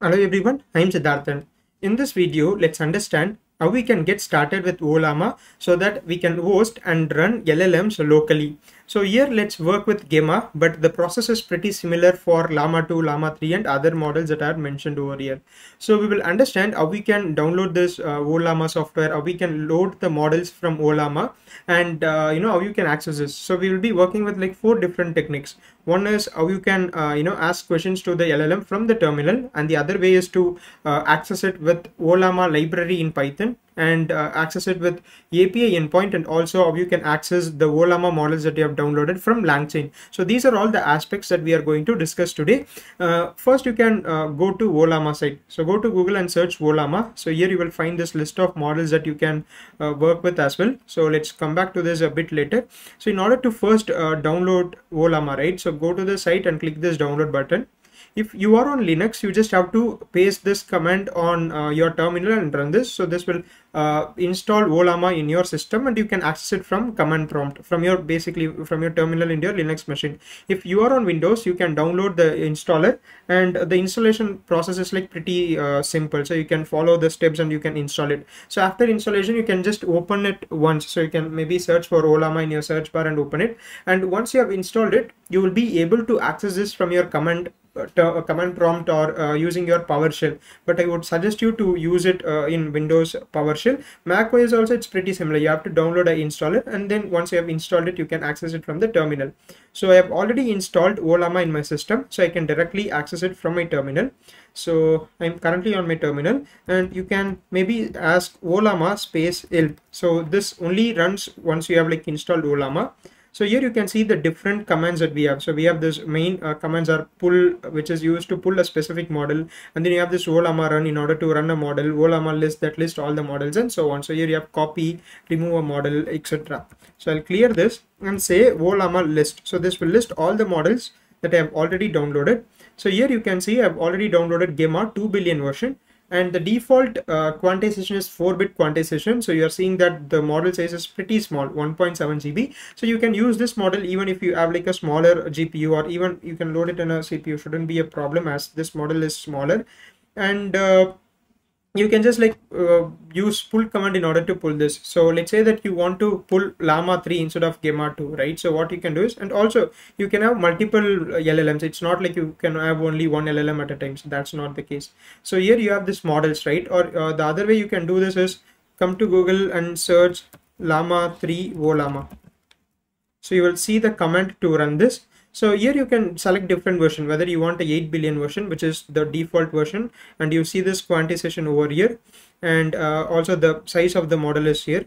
Hello everyone, I am Siddharthan. In this video, let's understand how we can get started with Ollama so that we can host and run LLMs locally. So here let's work with Gemma, but the process is pretty similar for Llama 2, Llama 3 and other models that are mentioned over here. So we will understand how we can download this Ollama software, how we can load the models from Ollama, and how you can access this. So we will be working with like 4 different techniques. One is how you can ask questions to the LLM from the terminal, and the other way is to access it with Ollama library in Python and access it with API endpoint, and also how you can access the Ollama models that you have downloaded from LangChain. So these are all the aspects that we are going to discuss today. First, you can go to Ollama site. So go to Google and search Ollama. So here you will find this list of models that you can work with as well. So let's come back to this a bit later. So in order to first download Ollama, right? So go to the site and click this download button. If you are on Linux, you just have to paste this command on your terminal and run this. So this will install Ollama in your system, and you can access it from command prompt from your from your terminal in your Linux machine. If you are on Windows, you can download the installer, and the installation process is like pretty simple. So you can follow the steps and you can install it. So after installation, you can just open it once. So you can maybe search for Ollama in your search bar and open it. And once you have installed it, you will be able to access this from your command prompt or using your PowerShell, but I would suggest you to use it in Windows PowerShell. macOS also it's pretty similar. You have to download an installer, and then once you have installed it, you can access it from the terminal. So I have already installed Ollama in my system, so I can directly access it from my terminal. So I'm currently on my terminal, and you can maybe ask Ollama space help. So this only runs once you have like installed Ollama. So here you can see the different commands that we have. So we have this main commands are pull, which is used to pull a specific model, and then you have this Ollama run in order to run a model, Ollama list that lists all the models, and so on. So here you have copy, remove a model, etc. So I'll clear this and say Ollama list. So this will list all the models that I have already downloaded. So here you can see I've already downloaded Gemma 2 billion version. And the default quantization is 4-bit quantization. So you are seeing that the model size is pretty small, 1.7 GB. So you can use this model even if you have like a smaller GPU, or even you can load it in a CPU. Shouldn't be a problem as this model is smaller. And you can just like use pull command in order to pull this. So let's say that you want to pull Llama 3 instead of Gemma 2, right? So what you can do is, and also you can have multiple LLMs. It's not like you can have only one LLM at a time. So that's not the case. So here you have this models, right? Or the other way you can do this is come to Google and search Llama 3 Ollama. So you will see the command to run this. So here you can select different version, whether you want a 8 billion version, which is the default version, and you see this quantization over here, and also the size of the model is here.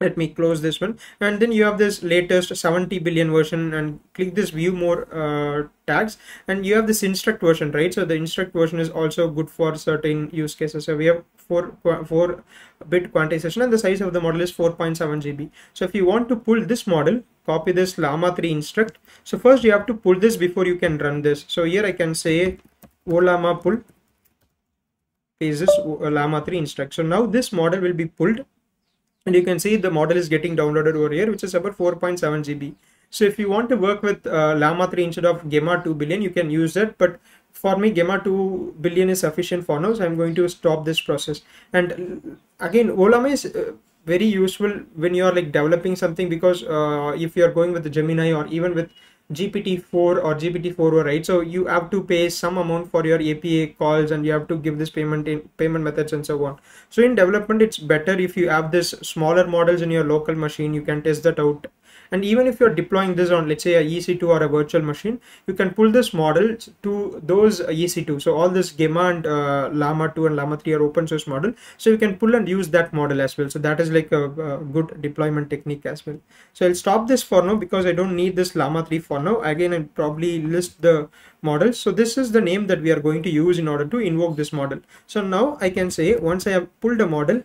Let me close this one, and then you have this latest 70 billion version, and click this view more tags, and you have this instruct version, right? So the instruct version is also good for certain use cases. So we have 4-bit quantization, and the size of the model is 4.7 GB. So if you want to pull this model, copy this Llama 3 instruct. So first you have to pull this before you can run this. So here I can say Ollama pull, is this Llama 3 instruct. So now this model will be pulled, and you can see the model is getting downloaded over here, which is about 4.7 GB. So if you want to work with Llama 3 instead of Gemma 2 billion, you can use that. But for me, Gemma 2 billion is sufficient for now. So I'm going to stop this process. And again, Ollama is very useful when you are like developing something, because if you are going with the Gemini or even with GPT-4 or GPT-4, right? So you have to pay some amount for your API calls, and you have to give this payment methods and so on. So in development, it's better if you have this smaller models in your local machine. You can test that out. And even if you're deploying this on, let's say, a EC2 or a virtual machine, you can pull this model to those EC2. So all this Gemma and Llama 2 and Llama 3 are open source model. So you can pull and use that model as well. So that is like a good deployment technique as well. So I'll stop this for now because I don't need this Llama 3 for now. Again, I'll probably list the models. So this is the name that we are going to use in order to invoke this model. So now I can say, once I have pulled a model,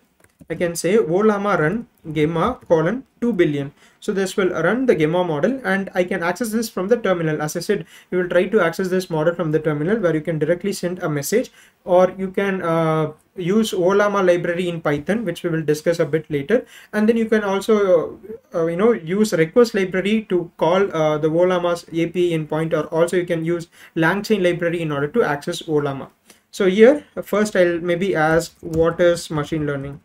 I can say Ollama run Gemma 2 billion. So this will run the Gemma model, and I can access this from the terminal. As I said, you will try to access this model from the terminal, where you can directly send a message, or you can use Ollama library in Python, which we will discuss a bit later. And then you can also use request library to call the Ollama's API endpoint, or also you can use LangChain library in order to access Ollama. So here first I'll maybe ask what is machine learning.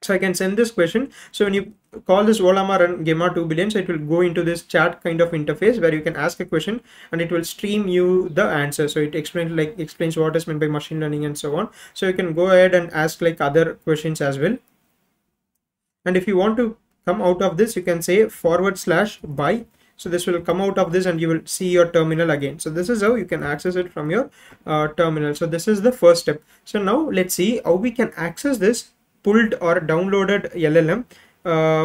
So I can send this question. So when you call this Ollama run Gemma 2 billion, so it will go into this chat kind of interface where you can ask a question and it will stream you the answer. So it explains what is meant by machine learning and so on. So you can go ahead and ask like other questions as well. And if you want to come out of this, you can say /by. So this will come out of this and you will see your terminal again. So this is how you can access it from your terminal. So this is the first step. So now let's see how we can access this pulled or downloaded LLM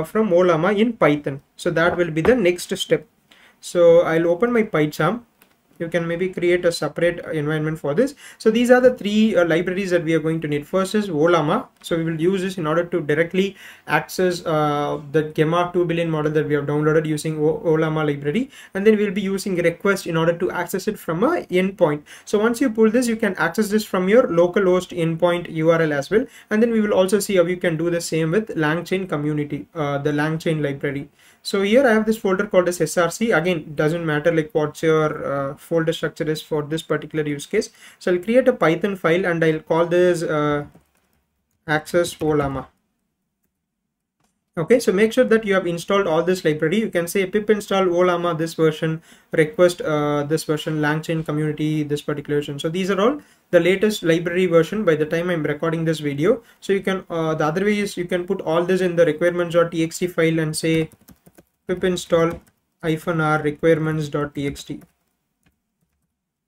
from Ollama in Python. So that will be the next step. So I'll open my PyCharm. You can maybe create a separate environment for this. So these are the three libraries that we are going to need. First is Ollama. So we will use this in order to directly access the Gemma 2 billion model that we have downloaded using Ollama library. And then we'll be using request in order to access it from a endpoint. So once you pull this, you can access this from your localhost endpoint URL as well. And then we will also see how you can do the same with LangChain community, the LangChain library. So here I have this folder called as SRC. Again, doesn't matter like what your folder structure is for this particular use case. So I'll create a Python file and I'll call this access Ollama. Okay, so make sure that you have installed all this library. You can say pip install Ollama this version, request this version, LangChain community this particular version. So these are all the latest library version by the time I'm recording this video. So you can the other way is you can put all this in the requirements.txt file and say pip install -r requirements.txt.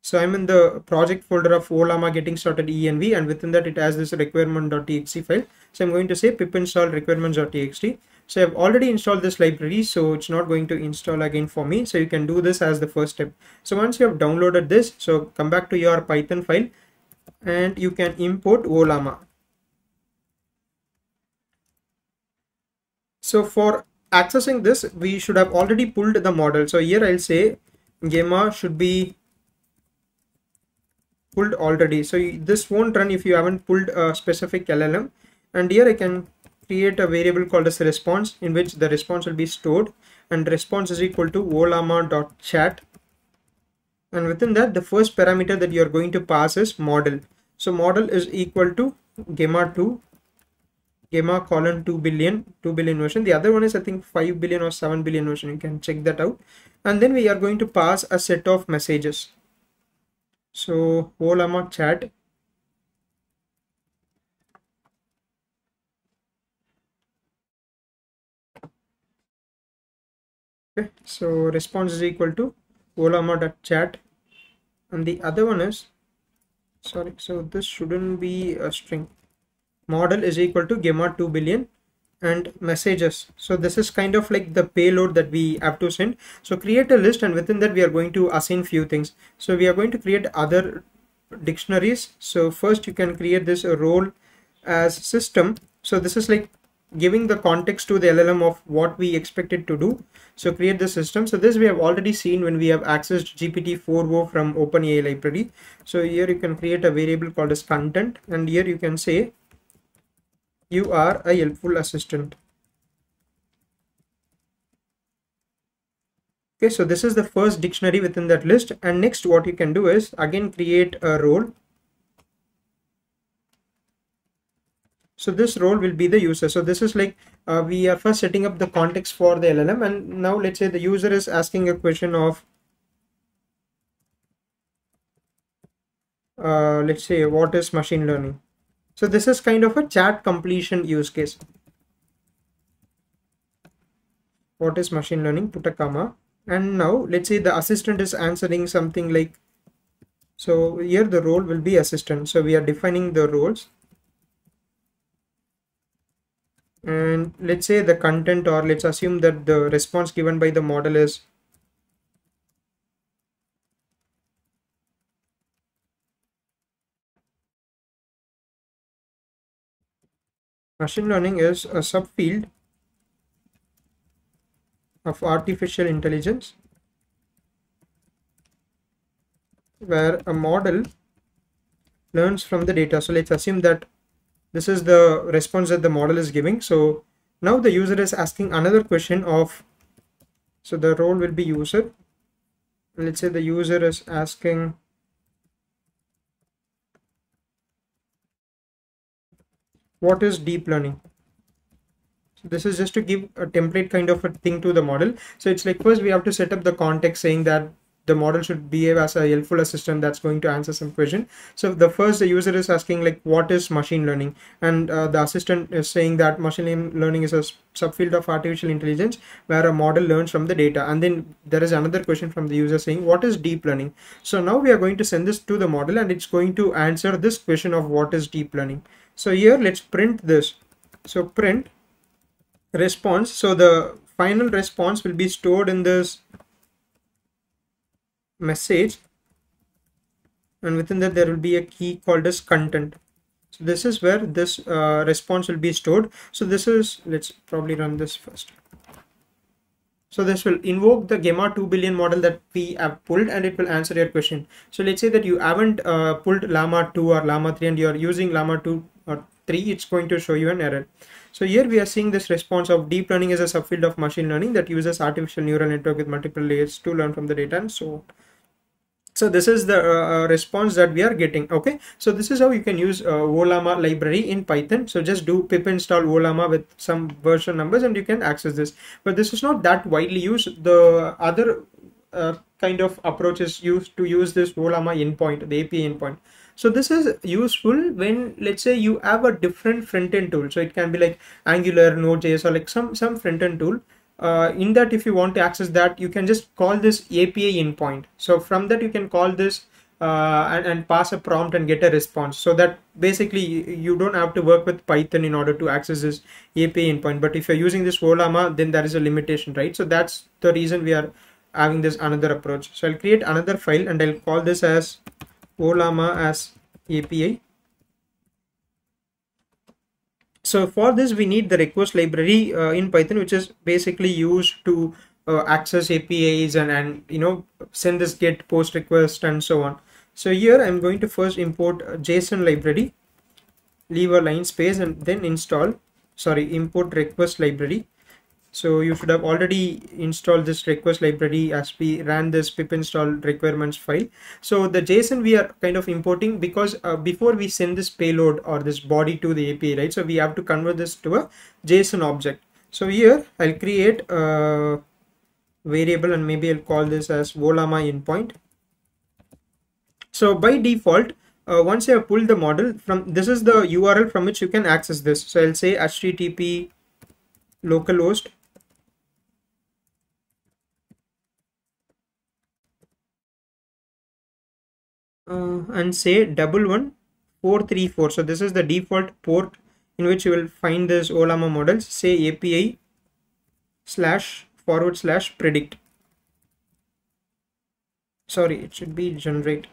So I'm in the project folder of Ollama getting started env, and within that it has this requirement.txt file. So I'm going to say pip install requirements.txt. So I've already installed this library, so it's not going to install again for me. So you can do this as the first step. So once you have downloaded this, so come back to your Python file and you can import Ollama. So for accessing this, we should have already pulled the model. So here I'll say Gemma should be pulled already. So this won't run if you haven't pulled a specific LLM. And here I can create a variable called as response, in which the response will be stored, and response is equal to ollama.chat. And within that, the first parameter that you are going to pass is model. So model is equal to Gemma 2, Gemma colon 2 billion version. The other one is I think 5 billion or 7 billion version. You can check that out. And then we are going to pass a set of messages. So Ollama chat. Okay, so response is equal to ollama.chat, and the other one is, sorry, so this shouldn't be a string. Model is equal to Gemma 2 billion and messages. So this is kind of like the payload that we have to send. So create a list, and within that we are going to assign few things. So we are going to create other dictionaries. So first you can create this role as system. So this is like giving the context to the LLM of what we expect it to do. So create the system. So this we have already seen when we have accessed GPT-4o from OpenAI library. So here you can create a variable called as content, and here you can say you are a helpful assistant. Okay, so this is the first dictionary within that list. And next what you can do is again create a role. So this role will be the user. So this is like we are first setting up the context for the LLM, and now let's say the user is asking a question of let's say what is machine learning. So this is kind of a chat completion use case. What is machine learning? Put a comma. And now let's say the assistant is answering something like, so here the role will be assistant. So we are defining the roles. And let's say the content, or let's assume that the response given by the model is machine learning is a subfield of artificial intelligence where a model learns from the data. So let's assume that this is the response that the model is giving. So now the user is asking another question of, so the role will be user. Let's say the user is asking what is deep learning. So this is just to give a template kind of a thing to the model. So it's like, first we have to set up the context saying that the model should behave as a helpful assistant that's going to answer some question. So the user is asking like, what is machine learning? And the assistant is saying that machine learning is a subfield of artificial intelligence where a model learns from the data. And then there is another question from the user saying, what is deep learning? So now we are going to send this to the model and it's going to answer this question of what is deep learning. So here let's print this. So print response. So the final response will be stored in this message, and within that there will be a key called as content. So this is where this response will be stored. So this is, let's probably run this first. So this will invoke the Gemma 2 billion model that we have pulled and it will answer your question. So let's say that you haven't pulled LLAMA 2 or LLAMA 3 and you are using LLAMA 2 or 3, it's going to show you an error. So here we are seeing this response of deep learning is a subfield of machine learning that uses artificial neural network with multiple layers to learn from the data and so on. So this is the response that we are getting. Okay, so this is how you can use Ollama library in Python. So just do pip install Ollama with some version numbers and you can access this. But this is not that widely used. The other kind of approach is used to use this Ollama endpoint, the API endpoint. So this is useful when, let's say, you have a different front-end tool. So it can be like Angular, Node.js, or like some front-end tool. In that, if you want to access that, you can just call this API endpoint. So from that you can call this and pass a prompt and get a response. So that basically you don't have to work with Python in order to access this API endpoint. But if you're using this Ollama, then there is a limitation, right? So that's the reason we are having this another approach. So I'll create another file and I'll call this as Ollama as API. So for this we need the request library in Python, which is basically used to access APIs and you know, send this get post request and so on. So here I'm going to first import JSON library, leave a line space and then import request library. So you should have already installed this request library as we ran this pip install requirements file. So the JSON we are kind of importing because before we send this payload or this body to the API, right? So we have to convert this to a JSON object. So here I'll create a variable and maybe I'll call this as Ollama endpoint. So by default, once you have pulled the model from, this is the URL from which you can access this. So I'll say http localhost and say 11434. So this is the default port in which you will find this Ollama models. Say API / predict. Sorry, it should be generate.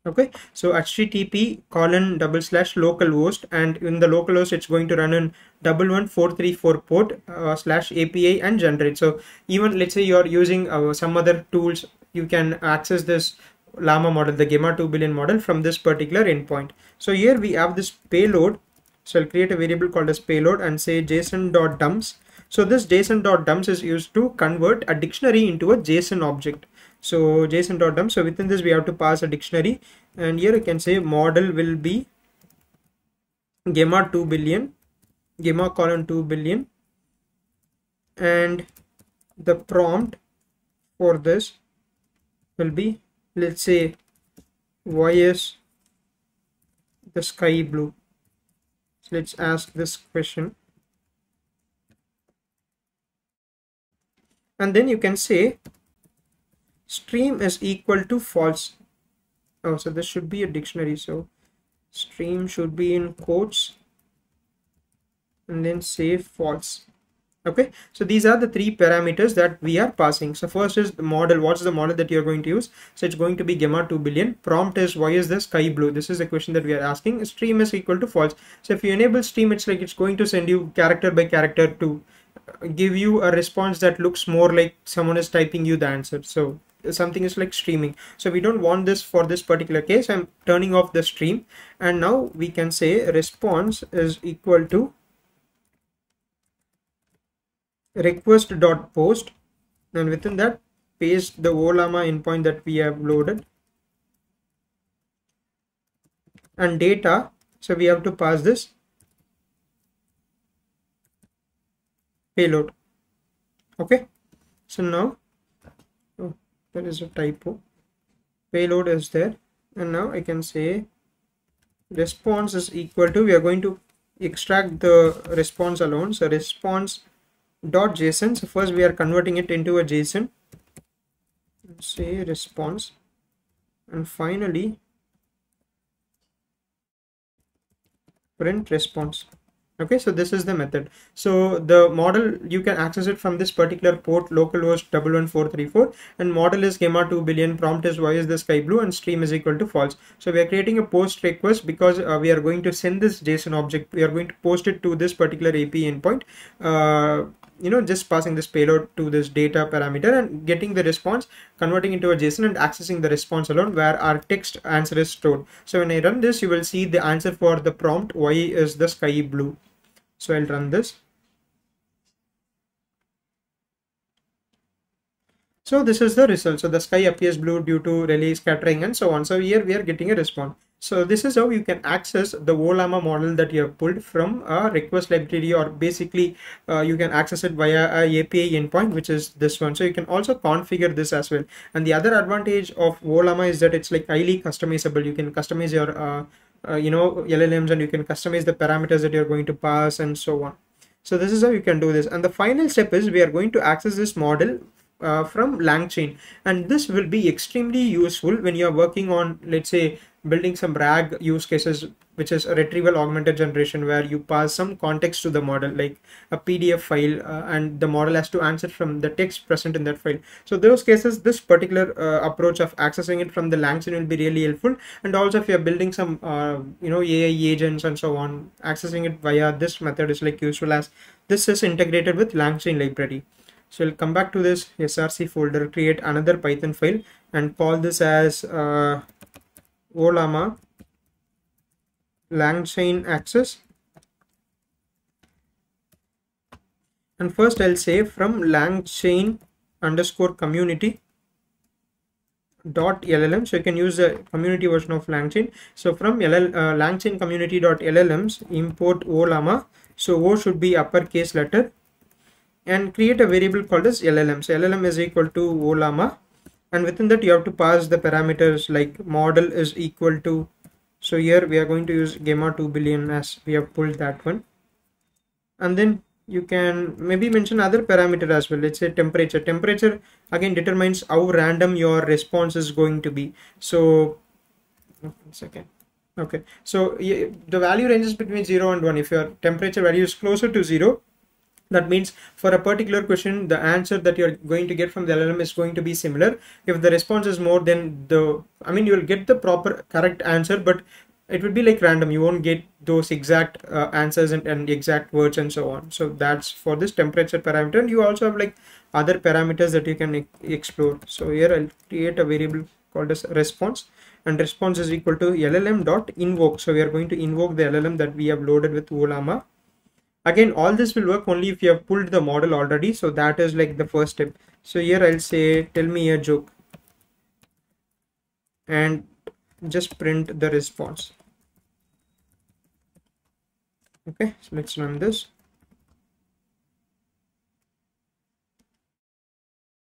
Okay, so http :/localhost, and in the localhost it's going to run in 11434 port /API and generate. So even let's say you're using some other tools, you can access this LLAMA model, the Gemma 2 billion model, from this particular endpoint. So here we have this payload. So I'll create a variable called as payload and say json.dumps. So this json.dumps is used to convert a dictionary into a JSON object. So json.dump. So within this we have to pass a dictionary, and here I can say model will be Gemma 2 billion, Gemma : 2 billion, and the prompt for this will be, let's say, why is the sky blue? So let's ask this question, and then you can say stream is equal to false. Oh, so this should be a dictionary, so stream should be in quotes and then say false. Okay, so these are the three parameters that we are passing. So first is the model. What's the model that you're going to use? So it's going to be Gemma 2 billion. Prompt is why is the sky blue? This is the question that we are asking. Stream is equal to false. So if you enable stream, it's like it's going to send you character by character to give you a response that looks more like someone is typing you the answer. So something is like streaming. So we don't want this for this particular case. I'm turning off the stream, and now we can say response is equal to request.post, and within that paste the Ollama endpoint that we have loaded, and data So we have to pass this payload. Okay, so now, oh, there is a typo. Payload is there, and now I can say response is equal to, we are going to extract the response alone. So response dot JSON. So first we are converting it into a JSON. Say response, and finally print response. Okay, so this is the method. So the model, you can access it from this particular port, localhost 11434, and model is Gemma 2 billion, prompt is why is the sky blue, and stream is equal to false. So we are creating a post request because we are going to send this JSON object, we are going to post it to this particular API endpoint, just passing this payload to this data parameter and getting the response, converting into a JSON and accessing the response alone where our text answer is stored. So when I run this, you will see the answer for the prompt, why is the sky blue. So I'll run this. So this is the result. So the sky appears blue due to relay scattering and so on. So here we are getting a response. So this is how you can access the Ollama model that you have pulled from a request library, or basically you can access it via a API endpoint, which is this one. So you can also configure this as well. And the other advantage of Ollama is that it's like highly customizable. You can customize your LLMs, and you can customize the parameters that you're going to pass and so on. So this is how you can do this. And the final step is we are going to access this model from LangChain, and this will be extremely useful when you are working on, let's say, building some RAG use cases, which is a retrieval augmented generation, where you pass some context to the model, like a PDF file, and the model has to answer from the text present in that file. So those cases, this particular approach of accessing it from the LangChain will be really helpful. And also if you're building some AI agents and so on, accessing it via this method is like useful, as this is integrated with LangChain library. So we'll come back to this src folder, create another Python file and call this as Ollama LangChain access. And first I'll say from LangChain underscore community .llm. So you can use the community version of LangChain. So from LangChain community .llms, import Ollama. So O should be uppercase letter, and create a variable called as LLM. So LLM is equal to Ollama, and within that you have to pass the parameters like model is equal to, so here we are going to use Gemma 2 billion as we have pulled that one. And then you can maybe mention other parameter as well. Let's say temperature. Temperature again determines how random your response is going to be. So 1 second. Okay, so the value ranges between 0 and 1. If your temperature value is closer to 0, that means for a particular question, the answer that you're going to get from the LLM is going to be similar. If the response is more, then you will get the proper correct answer, but it would be like random. You won't get those exact answers and exact words and so on. So that's for this temperature parameter. And you also have like other parameters that you can explore. So here I'll create a variable called as response, and response is equal to LLM.invoke. So we are going to invoke the LLM that we have loaded with Ollama. Again, all this will work only if you have pulled the model already. So that is like the first step. So here I'll say, tell me a joke, and just print the response. Okay, so let's run this.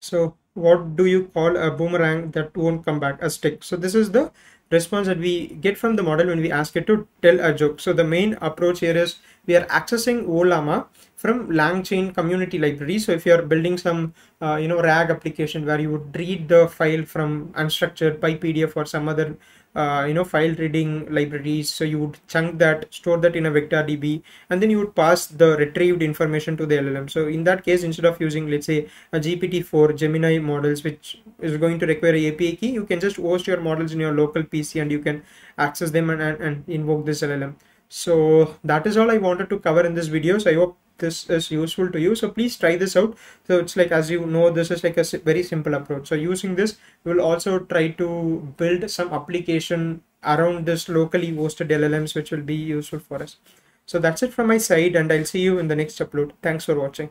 So what do you call a boomerang that won't come back? A stick. So this is the response that we get from the model when we ask it to tell a joke. So the main approach here is we are accessing Ollama from LangChain community library. So if you are building some RAG application where you would read the file from unstructured PyPDF or some other file reading libraries, so you would chunk that, store that in a vector DB, and then you would pass the retrieved information to the LLM. So in that case, instead of using, let's say, a GPT-4 Gemini models, which is going to require an API key, you can just host your models in your local PC and you can access them and invoke this LLM. So that is all I wanted to cover in this video. So I hope this is useful to you. So please try this out. So it's like, as you know, this is like a very simple approach. So using this, we'll also try to build some application around this locally hosted LLMs, which will be useful for us. So that's it from my side, and I'll see you in the next upload. Thanks for watching.